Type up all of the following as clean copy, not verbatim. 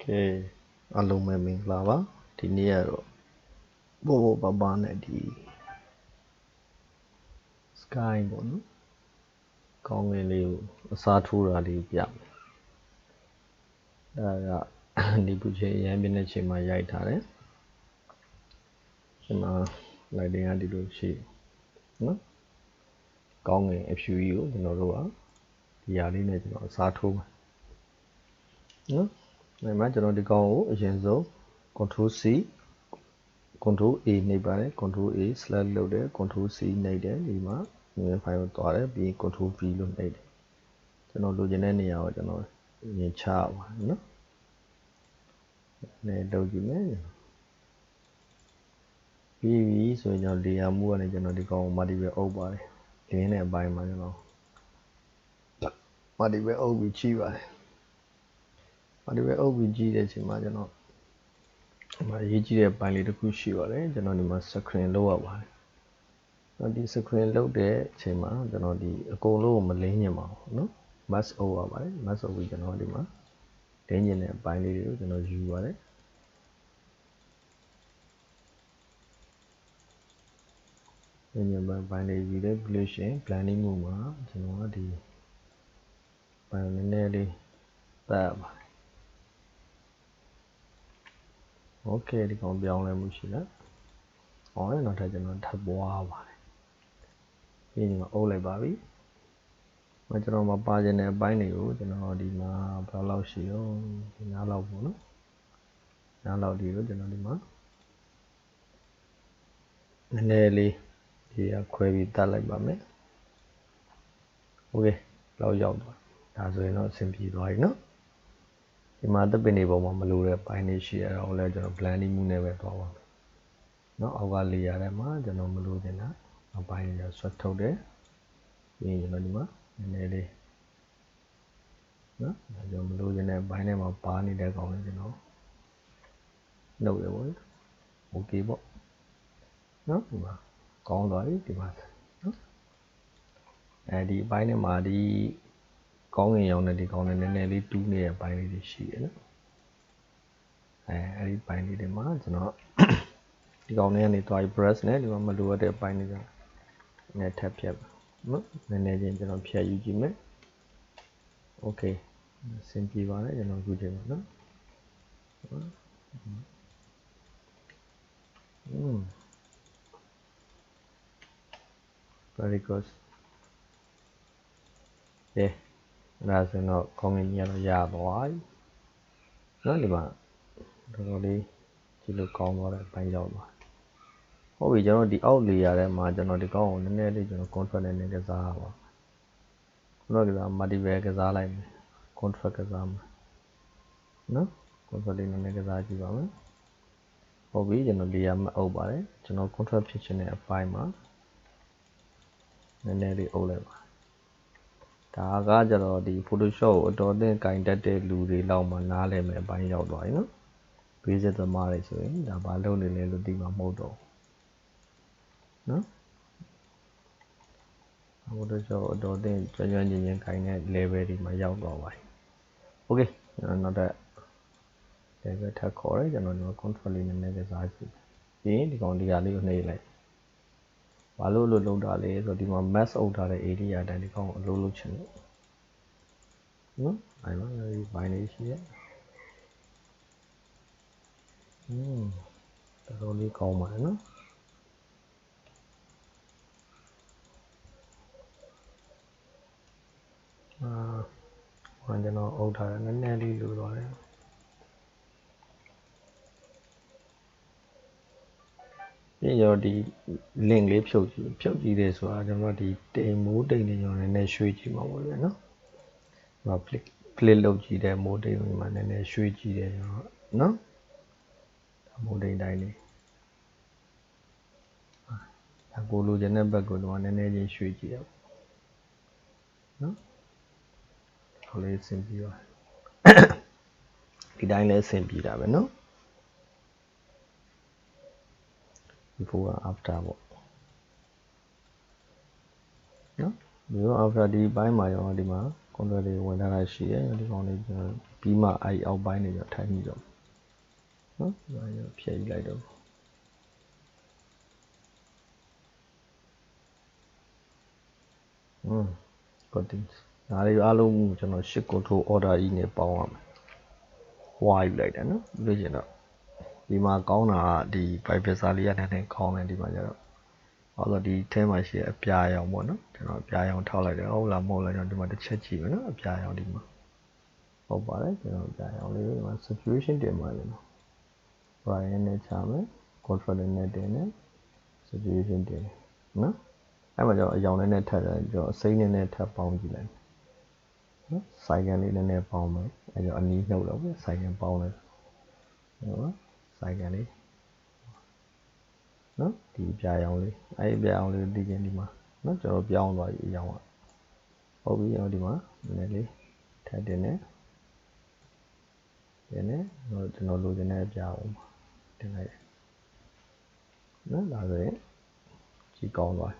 Okay အားလုံးပဲမင်္ဂလာပါဒီနေ့ကတော့ဘောဘောပပနဲ့ဒီ sky ပေါ့နော်ကောင်းကင်လေးကိုအစားထိုးတာလေးပြမယ်အဲဒါကဒီပူချင်းအရင်ပြတဲ့ချိန်မှာရိုက်ထားတယ်ဒီမှာ lighting ကဒီလိုရှိနော်ကောင်းကင်အဖြူကြီးကိုကျွန်တော်တို့ကဒီဟာလေးနဲ့ကျွန်တော်အစားထိုးမယ်နော်ဒီမှာကျွန်တော်ဒီကောင်ကိုအရင်ဆုံး control C control A နှိပ်ပါတယ် control A select လုပ်တယ် control C နှိပ်တယ်ဒီမှာ new file ကိုသွားတယ်ပြီး control V လို့နှိပ်တယ်ကျွန်တော်လိုချင်တဲ့နေရာကိုကျွန်တော်ရင်ချပါနော်နဲ့လုပ်ကြည့်မယ်ပြီးပြီဆိုရင်ကျွန်တော် layer move ကနေကျွန်တော်ဒီကောင်ကို multiple အုပ်ပါတယ်လင်းတဲ့အပိုင်းမှာကျွန်တော် multiple အုပ်ပြီးကြည့်ပါတယ် multiple အုပ်ပြီးကြည့်တဲ့အချိန်မှာကျွန်တော်ဒီမှာရေးကြည့်တဲ့ပိုင်းလေးတစ်ခုရှိပါတယ်ကျွန်တော်ဒီမှာ screen လုပ်ရပါတယ်ဒီ screen လုပ်တဲ့အချိန်မှာကျွန်တော်ဒီအကုန်လုံးကိုမလင်းညင်ပါဘူးเนาะ mask အုပ်ရပါတယ် mask အုပ်ပြီးကျွန်တော်ဒီမှာလင်းညင်တဲ့အပိုင်းလေးတွေကိုကျွန်တော်ယူပါတယ်လင်းညင်ပိုင်းလေးယူတယ်ပြီးလို့ရှိရင် blending mode မှာကျွန်တော်ကဒီပိုင်းနည်းနည်းလေးပတ်ရပါတယ် okay ဒီကောင်ပြောင်းလဲမှုရှိလားဟောနောက်ထပ်ကျွန်တော်ထပ်ပွားပါတယ်ပြီးရင်အုပ်လိုက်ပါပြီကျွန်တော်မပါခြင်းတဲ့အပိုင်းတွေကိုကျွန်တော်ဒီမှာဘယ်လောက်ရှိရောဒီနားလောက်ပေါ့နော်နားလောက်ဒီကိုကျွန်တော်ဒီမှာနည်းနည်းလေးဒီခွဲပြီးတတ်လိုက်ပါမယ်โอเคလောက်ရောက်သွားဒါဆိုရင်တော့အဆင်ပြေသွားပြီနော်ဒီမှာသပင်တွေပေါ်မှာမလိုတဲ့ပိုင်းတွေရှိရတော့လဲကျွန်တော် blending မှုနဲ့ပဲသွားပါမယ်နော်အောက်က layer ထဲမှာကျွန်တော်မလိုချင်တာအပိုင်းတွေဆွတ်ထုတ်တယ်ပြီးရင်ကျွန်တော်ဒီမှာနည်းနည်းလေးနော်ဒါကြောင့်မလိုချင်တဲ့ဘိုင်းထဲမှာပါနေတဲ့ကောင်လေးကျွန်တော်လုပ်ရပါမယ်โอเคပေါ့နော်ဒီမှာကောင်းသွားပြီဒီမှာနော်အဲဒီဘိုင်းထဲမှာဒီကောင်းငင်ရောင်နဲ့ဒီကောင်းနဲ့နည်းနည်းလေးတူးနေတဲ့ဘိုင်းလေးတွေရှိတယ်နော်အဲဒီဘိုင်းလေးတွေမှာကျွန်တော်ဒီကောင်းလေးကနေသွား brush နဲ့ဒီမှာမလိုအပ်တဲ့ဘိုင်းတွေကနဲ့ထပ်ဖြတ်နော်နည်းနည်းချင်းကျွန်တော်ဖြတ်ယူကြည့်မယ်โอเคအဆင်ပြေပါတယ်ကျွန်တော်အခုချိန်မှာနော်very good ဒါဆိုရင်တော့ကောင်းကင်ကြီးကတော့ရသွားပြီနော်ဒီမှာတော်တော်လေးဒီလိုကောင်းသွားတဲ့အပိုင်းရောက်သွားဟုတ်ပြီကျွန်တော်ဒီအောက် layer ထဲမှာကျွန်တော်ဒီကောင်းကိုနည်းနည်းလေးကျွန်တော် contrast နဲ့ကစားရပါခုနက multiple ကစားလိုက်မယ် contrast ကစားမယ်နော် contrast လေးနည်းနည်းကစားကြည့်ပါမယ်ဟုတ်ပြီကျွန်တော် layer မှာအုပ်ပါတယ်ကျွန်တော် contrast ဖြစ်ခြင်းတဲ့အပိုင်းမှာနည်းနည်းလေးအုပ်လိုက်ပါဒါကကြတော့ဒီ Photoshop ကိုအတော်အသင့်ကင်တတ်တဲ့လူတွေလောက်မှနားလည်မယ်အပိုင်းရောက်သွားပြီနော် basic သမားတွေဆိုရင်ဒါဘာလုပ်နေလဲလို့သိမှာမဟုတ်တော့နော် Photoshop အတော်အသင့်ကျွမ်းကျွမ်းကျင်ကျင်ကင်တဲ့ level တွေမှာရောက်သွားပါပြီ okay နောက်တော့ level ထပ်ခေါ်ရဲကျွန်တော်ဒီမှာ control လေးနည်းနည်းကစားကြည့်ပြီးရင်ဒီကောင်ဒီဟာလေးကိုနှိပ်လိုက်ဘာလို့လုပ်တာလဲဆိုတော့ဒီမှာ mask အုပ်ထားတဲ့ area အတိုင်းဒီကောင်ကိုအလုပ်လုပ်ချင်လို့နော်အဲ့မှာဒီဘိုင်းလေးရှိရဲ့တော်တော်လေးကောင်းပါတယ်နော်ကျွန်တော်အုပ်ထားတယ်နည်းနည်းလေးလိုသွားတယ်ပြီးတော့ဒီ link လေးဖြုတ်ကြည့်တယ်ဆိုတာကျွန်တော်ဒီတိမ်မိုးတိမ်တွေကျွန်တော်နည်းနည်းရွှေ့ကြည့်မှာပေါ့ဗျာနော်ဒီမှာ click လုပ်ကြည့်တယ်မိုးတိမ်တွေမှာနည်းနည်းရွှေ့ကြည့်တယ်ကျွန်တော်နော်မိုးတိမ်တိုင်းလေးကိုလိုချင်တဲ့ဘက်ကိုတော့နည်းနည်းချင်းရွှေ့ကြည့်ရအောင်နော်ဟိုလေးအဆင်ပြေပါဒီတိုင်းလည်းအဆင်ပြေတာပဲနော် before after ပေါ့နော် before after ဒီဘိုင်းမှာရောဒီမှာ contract တွေဝင်ထားတာရှိတယ်ဒီကောင်လေးကျွန်တော်ပြီးမှအဲ့အောက်ပိုင်းတွေတော့ထိုင်ပြီးတော့နော်ဒါရဖြည့်လိုက်တော့cutting ဒါလေးအားလုံးကျွန်တော် shift control order E နဲ့ပေါင်းရမယ်ဝါယူလိုက်တယ်နော်ပြီးလို့ရှိရင်တော့ဒီမှာကောင်းတာကဒီ bypassor လေးကနည်းနည်းကောင်းတယ်ဒီမှာကျတော့ဟောလို့ဒီထဲမှာရှိတဲ့အပြာရောင်ပေါ့နော်ကျွန်တော်အပြာရောင်ထောက်လိုက်တယ်ဟုတ်လားမဟုတ်လားကျွန်တော်ဒီမှာတစ်ချက်ကြည့်မယ်နော်အပြာရောင်ဒီမှာဟုတ်ပါတယ်ကျွန်တော်အပြာရောင်လေးဒီမှာ saturation တင်ပါလိမ့်မယ် Brian နဲ့ချမယ် contrast နဲ့တင်တယ် saturation တင်တယ်နော်အဲ့မှာကျွန်တော်အရောင်နဲ့ထပ်တယ်ကျွန်တော်အစိမ်းနဲ့ထပ်ပေါင်းကြည့်လိုက်နော် cycle လေးနည်းနည်းပေါင်းမယ်အဲ့တော့အနီးနှုတ်တော့ပဲ cycle ပေါင်းလိုက်ဟုတ်ပါ cycle လေးနော်ဒီပြာရောင်လေးအဲ့ပြာရောင်လေးဒီချင်းဒီမှာနော်ကျွန်တော်ပြောင်းသွားပြီအရောင်ကဟုတ်ပြီဒီမှာနည်းနည်းလေးထပ်တင်နေကျွန်တော်လိုချင်တဲ့အပြာအောင်တင်လိုက်နော်ဒါဆိုရင်ကြီးကောင်းသွား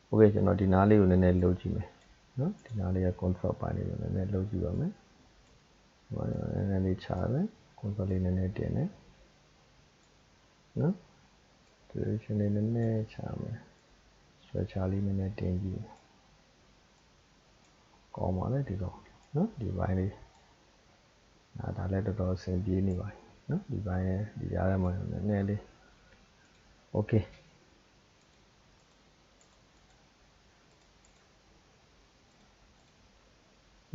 โอเคကျွန်တော်ဒီနားလေးကိုနည်းနည်းလှုပ်ကြည့်မယ်နော်ဒီနားလေးက control ပိုင်းလေးကိုနည်းနည်းလှုပ်ကြည့်ပါမယ်ဟိုနည်းနည်းလေးချတယ် control လေးနည်းနည်းတင်တယ်နော်ဒီနည်းနည်းချမယ် stretcher လေးနည်းနည်းတင်ကြည့်ကောင်းပါလေဒီတော့နော်ဒီပိုင်းလေးဒါလည်းတော်တော်အဆင်ပြေနေပါပြီနော်ဒီပိုင်းရဲ့ဒီရားထဲမှာနည်းနည်းလေးโอเค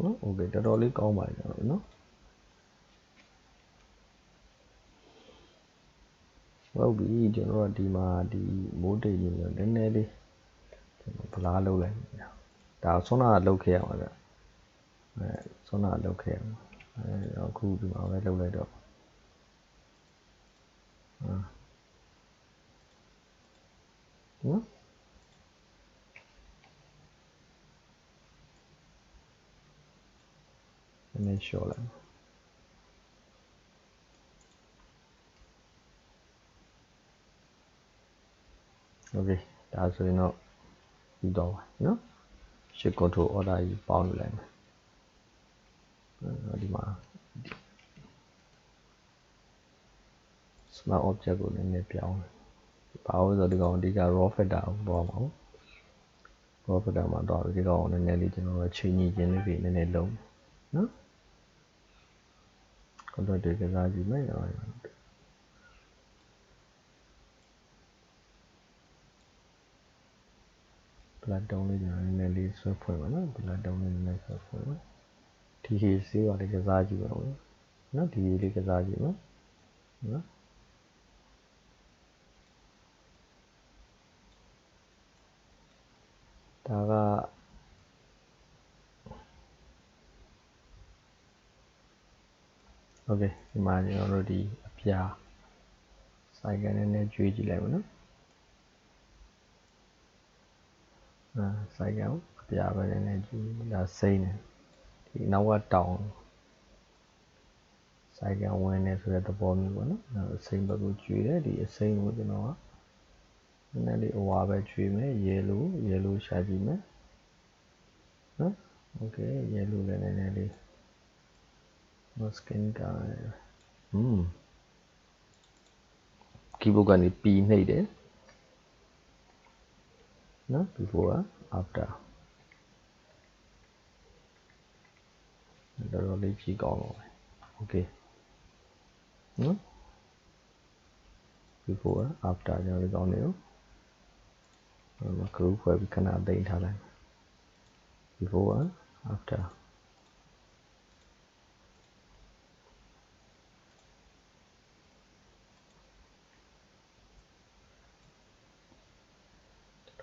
နော်โอเคတော်တော်လေးကောင်းပါပြီနော်ဟုတ်ပြီကျွန်တော်ဒီမှာဒီမိုးတိတ်ကြီးမျိုးနည်းနည်းလေးကျွန်တော်ဗလားလုပ်လိုက်ဒါဆွမ်းနာလုပ်ခဲ့ရမှာဗျဆွမ်းနာလုပ်ခဲ့ရမှာအခုဒီမှာပဲလုပ်လိုက်တော့နော်နည်းနည်းလျှော့လိုက်โอเคဒါဆိုရင်တော့ပြီးတော့ပါနော် shift control order ကြီးပေါင်းယူလိုက်မယ်ဒီမှာ smart object ကိုနည်းနည်းပြောင်းပါလို့ဆိုဒီကောင်အဓိက raw factor ကိုပေါ်မှာ raw factor မှာတော့ဒီကောင်နည်းနည်းလေးကျွန်တော်ချိန်ညီခြင်းလေးတွေနည်းနည်းလုံးနော် control တွေကစားကြည့်မယ်ပလက်တုံးလေးကျွန်တော်နည်းနည်းလေးဆွဲဖွင့်ပါနော်ပလက်တုံးလေးနည်းနည်းဆွဲဖွင့်ပါဒီဟေးစေးပါလေးကစားကြည့်ပါဦးနော်ဒီလေးကစားကြည့်နော်နော်ဒါကโอเคဒီမှာကျွန်တော်တို့ဒီအပြာစိုက်ကနည်းနည်းကျွေးကြည့်လိုက်ပါနော်စိုက်ကောင်အပြာပဲနည်းနည်းကျွေးဒါစိမ့်နေဒီနောက်ကတောင်စိုက်ကောင်ဝင်နေဆိုတဲ့သဘောမျိုးပေါ့နော်အစိမ့်ဘက်ကိုကျွေးတယ်ဒီအစိမ့်ကိုကျွန်တော်ကနည်းနည်းလေးအဝါပဲကျွေးမယ် yellow ရှာကြည့်မယ်နော်โอเค yellow လည်းနည်းနည်းလေး skin ကkeyboard ကနေ P နှိပ်တယ်နော် before after တော်တော်လေးကြည့်ကောင်းတော့โอเคနော် before after ကျွန်တော်ဒီကောင်းနေရောgroup ဖွဲ့ပြီးခဏသိမ်းထားလိုက် before after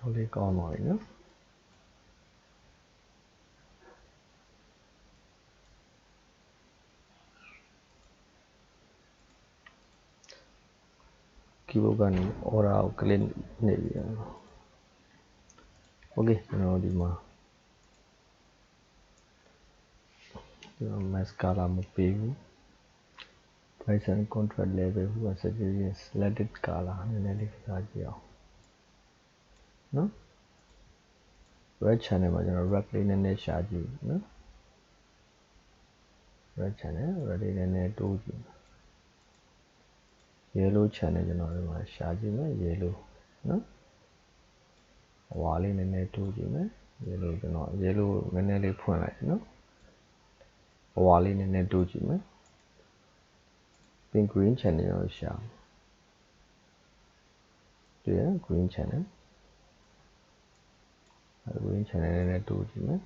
တော်လေးကောင်းပါပြီနော် keyboard ကနေ order ကို click နှိပ်ပြီးโอเคကျွန်တော်ဒီမှာကျွန်တော် mask color မပေးဘူး Python contract level ဟိုက suggestion selected color နည်းနည်းလေးကစားကြည့်အောင်နော် red channel မှာကျွန်တော် red လေးနည်းနည်းရှာကြည့်နော် red channel ready နည်းနည်းတိုးကြည့် yellow channel ကျွန်တော်ဒီမှာရှာကြည့်မယ် yellow နော်အဝါလေးနည်းနည်းတိုးကြည့်မယ် yellow ကျွန်တော် yellow နည်းနည်းလေးဖွင့်လိုက်နော်အဝါလေးနည်းနည်းတိုးကြည့်မယ် pink green channel ကျွန်တော်ရှာတွေ့ရ green channel green channel နည်းနည်းတိုးကြည့်မယ်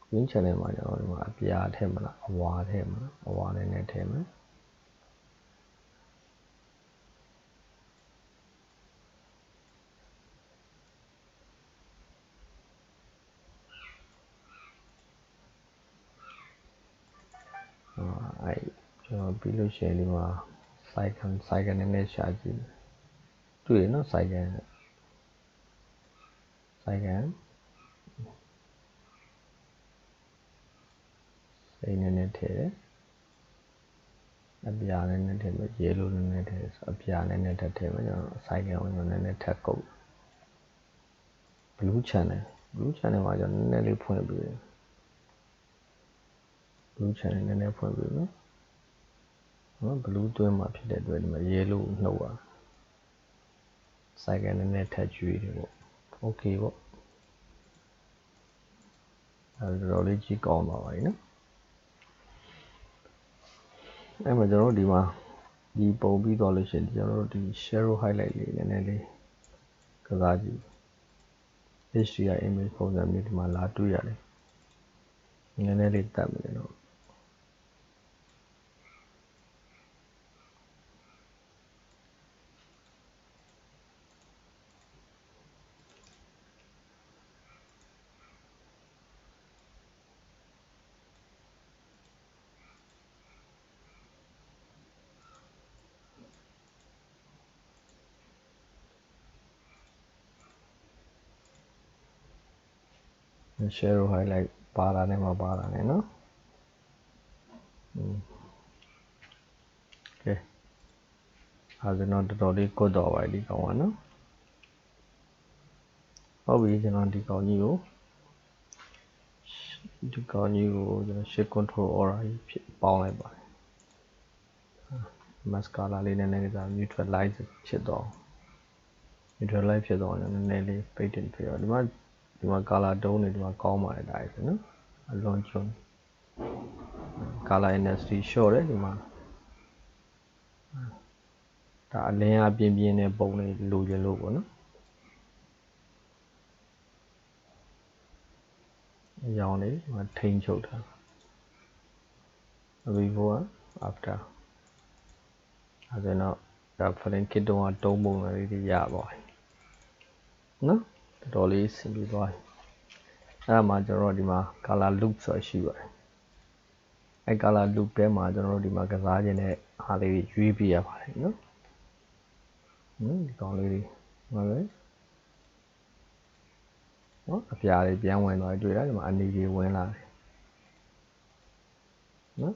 green channel မှာကျွန်တော်ဒီမှာအပြာထည့်မလားအဝါထည့်မလားအဝါနည်းနည်းထည့်မယ်အဲ့ကျွန်တော်ပြီးလို့ရှိရင်ဒီမှာ cycle နည်းနည်းရှာကြည့်တွေ့ရနော် cycle စိတ်နည်းနည်းထည့်တယ်အပြာနည်းနည်းထည့်မယ် yellow နည်းနည်းထည့်အပြာနည်းနည်းထည့်မယ်ကျွန်တော် cycle ကိုကျွန်တော်နည်းနည်းထပ်ကုတ် blue channel မှာကျွန်တော်နည်းနည်းလေးဖွင့်ပေးတယ် blue channel နည်းနည်းဖွင့်ပေးမယ်နော် blue တွင်းမှာဖြစ်တဲ့အတွက်ဒီမှာ yellow နှုတ်ပါ cycle နည်းနည်းထပ်ကျွေးတယ်ပေါ့ okay ပေါ့အဲ့တော့လေးကြီးကောင်းသွားပါပြီနော်အဲ့မှာကျွန်တော်တို့ဒီမှာဒီပုံပြီးသွားလို့ရှိရင်ကျွန်တော်တို့ဒီ shadow highlight လေးနည်းနည်းလေးကစားကြည့် HDR image ပုံစံမျိုးဒီမှာလာတွေ့ရတယ်နည်းနည်းလေးတက်မယ်နော် shadow highlight ပါတာနဲ့မပါတာနဲ့နော်ကဲအဲ့ဒါတော့တော်တော်လေးကွတ်တော့ပါဒီကောင်ကနော်ဟုတ်ပြီကျွန်တော်ဒီကောင်ကြီးကိုကျွန်တော် shift control aura ဖြစ်ပေါင်းလိုက်ပါတယ် mascara လေးနည်းနည်းက neutralize ဖြစ်တော့ neutralize ဖြစ်တော့နည်းနည်းလေး fading ဖြစ်တော့ဒီမှာ color tone တွေဒီမှာကောင်းပါတယ်ဒါဆိုနော်အလွန်ကျွန်း color intensity short တယ်ဒီမှာဒါအလင်းအပြင်းပြင်းနဲ့ပုံလေးလိုချင်လို့ပေါ့နော်အရောင်လေးဒီမှာထိန်းချုပ်ထား before after အဲ့ဒါတော့ဒါ frame kit တုံးကတုံးပုံလေးတွေရပါပြီနော်တော်တော်လေးဆင်ပြေသွားပြီအဲ့ဒါမှကျွန်တော်တို့ဒီမှာ color loop ဆိုတာရှိပါတယ်အဲ့ color loop ထဲမှာကျွန်တော်တို့ဒီမှာကစားခြင်းနဲ့အားလေးရွေးပြရပါတယ်နော်ဒီကောင်လေးတွေဟုတ်တယ်နော်အပြာတွေပြန်ဝင်သွားတွေ့လားဒီမှာအနီတွေဝင်လာတယ်နော်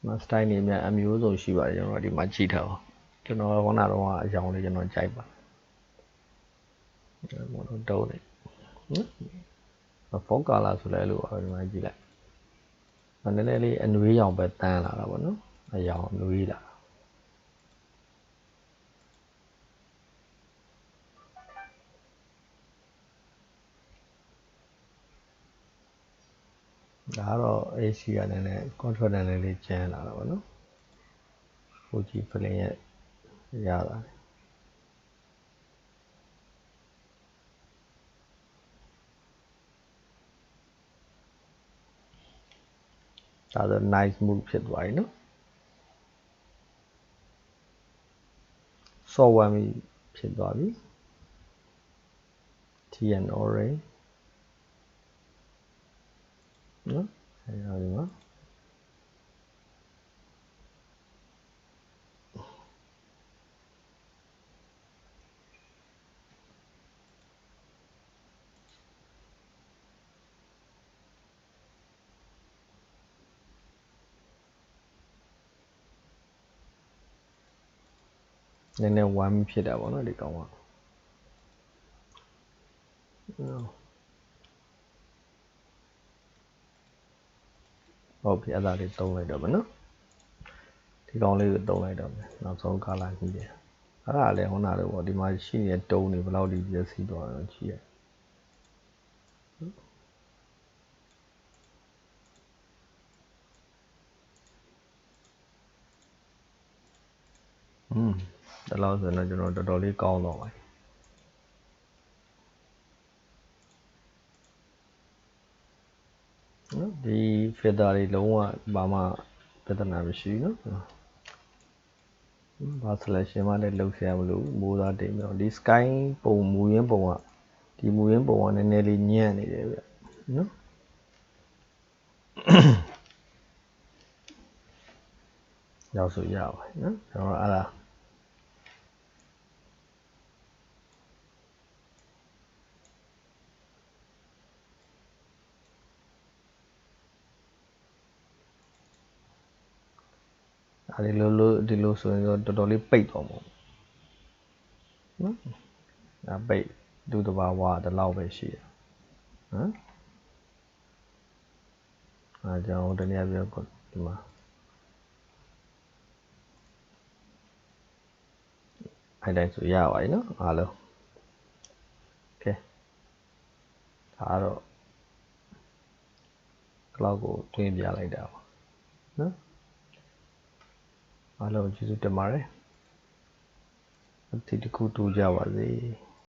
မစတိုင်တွေများအမျိုးစုံရှိပါတယ်ကျွန်တော်ဒီမှာကြည့်ထားပါကျွန်တော်ခုနကတော့အကြောင်းလေးကျွန်တော်ကြိုက်ပါဘောတော့တုံးတယ်နော်ဖုန်းကာလာဆိုလဲလို့ဒီမှာကြည့်လိုက်နည်းနည်းလေးအနွေးရောင်ပဲတန်းလာတာပေါ့နော်အရောင်အနွေးလာဒါကတော့ AC ကနည်းနည်း contrast နည်းနည်းလေးကျန်းလာတာပေါ့နော် 4G frame ရဲ့ရတာဒါဆို nice move ဖြစ်သွားပြီနော် soft one ဖြစ်သွားပြီ TN orange နော်အဲ့ဒါဒီမှာနည်းနည်းဝမ်းဖြစ်တာပေါ့နော်ဒီကောင်က ဟုတ်ပြီအဲ့ဒါလေးသုံးလိုက်တော့မယ်နော်ဒီကောင်လေးကိုသုံးလိုက်တော့မယ်နောက်ဆုံး color ကြီးတယ်အဲ့ဒါလည်းဟိုနာတော့ပေါ့ဒီမှာရှိနေတဲ့တုံးတွေဘယ်လောက်ဒီပြည့်စည်သွားတော့ကြည့်ရဒါလောက်ဆိုတော့ကျွန်တော်တော်တော်လေးကောင်းတော့ပါနော်ဒီ filter တွေလုံးဝဘာမှပြဿနာမရှိဘူးနော်ဘာ selection မှလည်းလုပ်ဆရာမလို့မိုးသားတင်ပြီးတော့ဒီ sky ပုံမူရင်းပုံကဒီမူရင်းပုံကနည်းနည်းလေးညံ့နေတယ်ဗျနော်ရောက်ဆိုရပါနော်ကျွန်တော်အဲ့ဒါဒီလိုဆိုရင်တော့တော်တော်လေးပိတ်သွားမှာနော်ပိတ်ဒုတဘာဝတလောက်ပဲရှိတယ်နော်ကျွန်တော်တနည်းပြောဒီမှာအဲ့တိုင်းဆိုရပါပြီနော်အားလုံးโอเคဒါတော့cloud ကိုတွင်းပြလိုက်တာပါနော်အားလုံးကျေးဇူးတင်ပါတယ်အထီးတစ်ခုတူကြပါစေ